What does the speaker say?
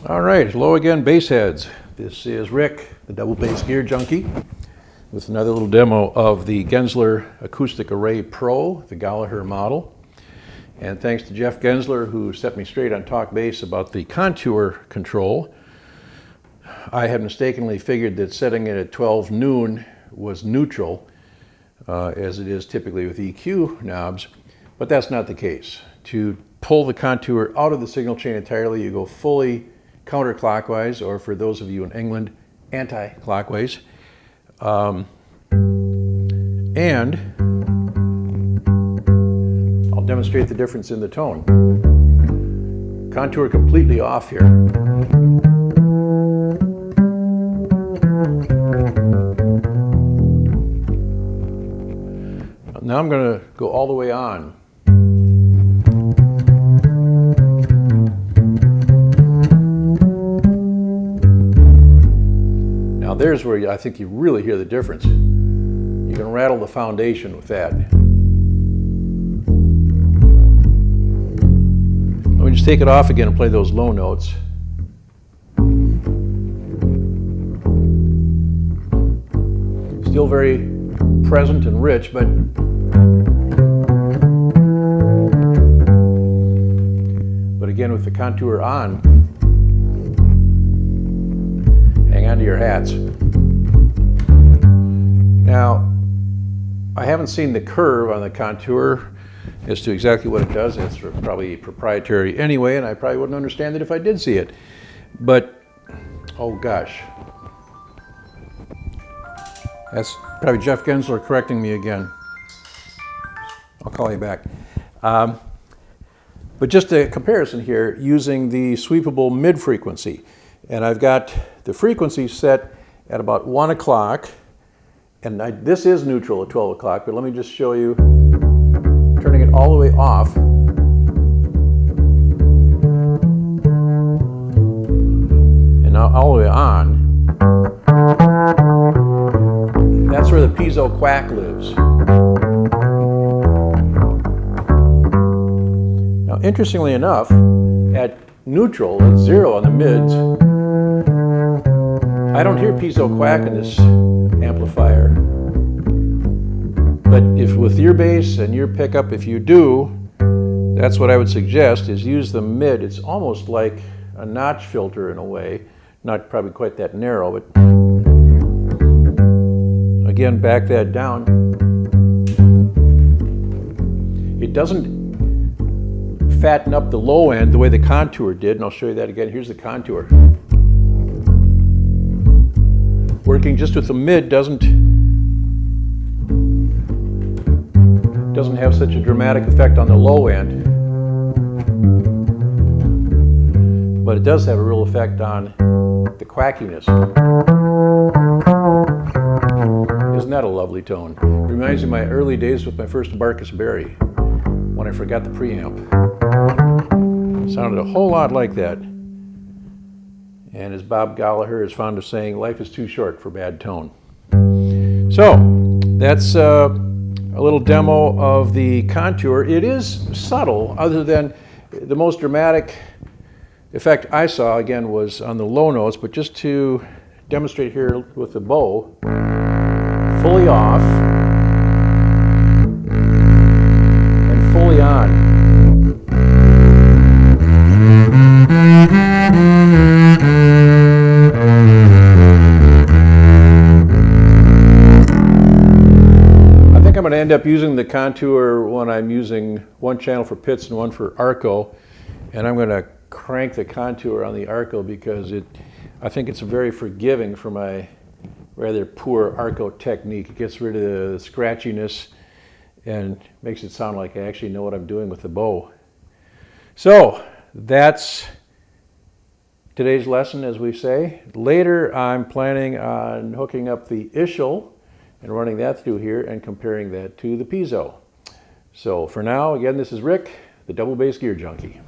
All right, hello again, bass heads. This is Rick, the double bass gear junkie, with another little demo of the Genzler Acoustic Array Pro, the Gallagher model. And thanks to Jeff Genzler, who set me straight on talk bass about the contour control. I had mistakenly figured that setting it at 12 noon was neutral, as it is typically with EQ knobs, but that's not the case. To pull the contour out of the signal chain entirely, you go fully counterclockwise, or for those of you in England, anti-clockwise. And I'll demonstrate the difference in the tone. Contour completely off here. Now I'm going to go all the way on. Now there's where I think you really hear the difference. You can rattle the foundation with that. Let me just take it off again and play those low notes. Still very present and rich, but again with the contour on, hang on to your hats. Now, I haven't seen the curve on the contour as to exactly what it does. It's probably proprietary anyway, and I probably wouldn't understand it if I did see it. But, oh gosh. That's probably Jeff Genzler correcting me again. I'll call you back. But just a comparison here using the Sweepable mid-frequency. And I've got the frequency set at about 1 o'clock. And this is neutral at 12 o'clock, but let me just show you turning it all the way off. And now all the way on. That's where the piezo quack lives. Now, interestingly enough, at neutral, at 0 on the mids, I don't hear piezo quack in this amplifier. But if with your bass and your pickup, if you do, that's what I would suggest, is use the mid. It's almost like a notch filter in a way. Not probably quite that narrow, but again, back that down. It doesn't fatten up the low end the way the contour did, and I'll show you that again. Here's the contour. Working just with the mid doesn't have such a dramatic effect on the low end, but it does have a real effect on the quackiness. Isn't that a lovely tone? Reminds me of my early days with my first Barkus Berry, when I forgot the preamp. It sounded a whole lot like that. And as Bob Gallagher is fond of saying, life is too short for bad tone. So, that's a little demo of the contour. It is subtle, other than the most dramatic effect I saw, again, was on the low notes, but just to demonstrate here with the bow, fully off and fully on. I'm going to end up using the contour when I'm using one channel for pits and one for Arco, and I'm going to crank the contour on the Arco because I think it's very forgiving for my rather poor Arco technique. It gets rid of the scratchiness and makes it sound like I actually know what I'm doing with the bow. So that's today's lesson, as we say. Later I'm planning on hooking up the Ishel and running that through here and comparing that to the piezo. So for now, again, this is Rick, the double bass gear junkie.